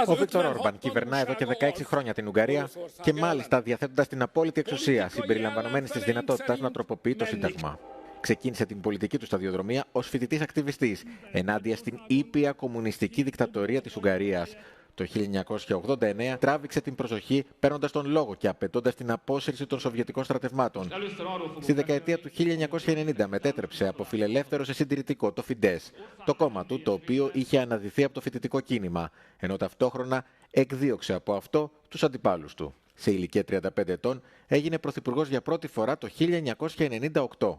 Ο Βίκτορ Όρμπαν κυβερνά εδώ και 16 χρόνια την Ουγγαρία και μάλιστα διαθέτοντας την απόλυτη εξουσία συμπεριλαμβανομένης της δυνατότητας να τροποποιεί το Σύνταγμα. Ξεκίνησε την πολιτική του σταδιοδρομία ως φοιτητής ακτιβιστής ενάντια στην ήπια κομμουνιστική δικτατορία της Ουγγαρίας. Το 1989 τράβηξε την προσοχή παίρνοντας τον λόγο και απαιτώντας την απόσυρση των σοβιετικών στρατευμάτων. Στη δεκαετία του 1990 μετέτρεψε από φιλελεύθερο σε συντηρητικό το Φιντές, το κόμμα του το οποίο είχε αναδυθεί από το φοιτητικό κίνημα, ενώ ταυτόχρονα εκδίωξε από αυτό τους αντιπάλους του. Σε ηλικία 35 ετών έγινε πρωθυπουργός για πρώτη φορά το 1998.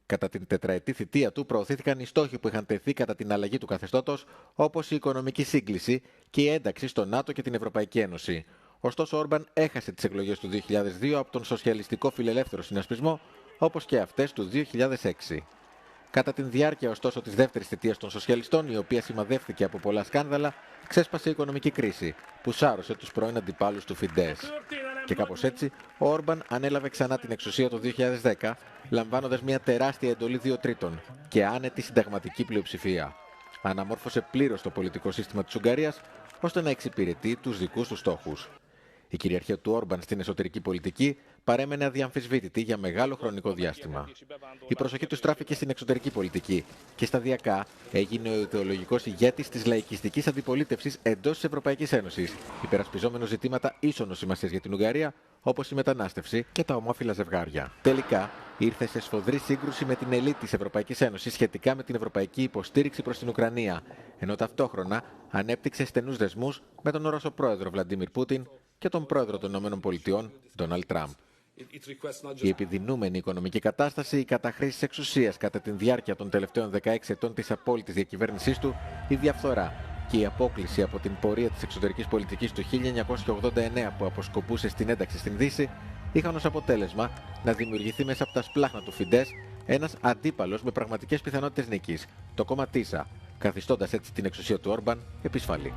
Κατά την τετραετή θητεία του προωθήθηκαν οι στόχοι που είχαν τεθεί κατά την αλλαγή του καθεστώτος, όπως η οικονομική σύγκληση και η ένταξη στο ΝΑΤΟ και την Ευρωπαϊκή Ένωση. Ωστόσο, ο Όρμπαν έχασε τις εκλογές του 2002 από τον Σοσιαλιστικό Φιλελεύθερο Συνασπισμό, όπως και αυτές του 2006. Κατά την διάρκεια, ωστόσο, της δεύτερης θητείας των Σοσιαλιστών, η οποία σημαδεύτηκε από πολλά σκάνδαλα, ξέσπασε η οικονομική κρίση, που σάρωσε τους πρώην αντιπάλους του Φιντές. Και κάπως έτσι, ο Όρμπαν ανέλαβε ξανά την εξουσία το 2010, λαμβάνοντας μια τεράστια εντολή 2/3 και άνετη συνταγματική πλειοψηφία. Αναμόρφωσε πλήρως το πολιτικό σύστημα της Ουγγαρίας, ώστε να εξυπηρετεί τους δικούς του στόχους. Η κυριαρχία του Όρμπαν στην εσωτερική πολιτική παρέμενε αδιαμφισβήτητη για μεγάλο χρονικό διάστημα. Η προσοχή του στράφηκε στην εξωτερική πολιτική και σταδιακά έγινε ο ιδεολογικός ηγέτης της λαϊκιστικής αντιπολίτευσης εντός της Ευρωπαϊκής Ένωσης, υπερασπιζόμενος ζητήματα ίσονος σημασίας για την Ουγγαρία, όπως η μετανάστευση και τα ομόφυλα ζευγάρια. Τελικά, ήρθε σε σφοδρή σύγκρουση με την ελίτ της Ευρωπαϊκής Ένωσης σχετικά με την ευρωπαϊκή υποστήριξη προς την Ουκρανία, ενώ ταυτόχρονα ανέπτυξε στενούς δεσμούς με τον Ρώσο πρόεδρο Βλαντίμιρ Πούτιν και τον πρόεδρο των ΗΠΑ, Ντόναλντ Τραμπ. Η επιδεινούμενη οικονομική κατάσταση, η καταχρήση εξουσίας κατά τη διάρκεια των τελευταίων 16 ετών της απόλυτης διακυβέρνησής του, η διαφθορά και η απόκλιση από την πορεία της εξωτερικής πολιτικής του 1989 που αποσκοπούσε στην ένταξη στην Δύση, είχαν ως αποτέλεσμα να δημιουργηθεί μέσα από τα σπλάχνα του Φιντές ένας αντίπαλος με πραγματικές πιθανότητες νίκης, το κόμμα ΤΙΣΑ, καθιστώντας έτσι την εξουσία του Όρμπαν επισφαλή.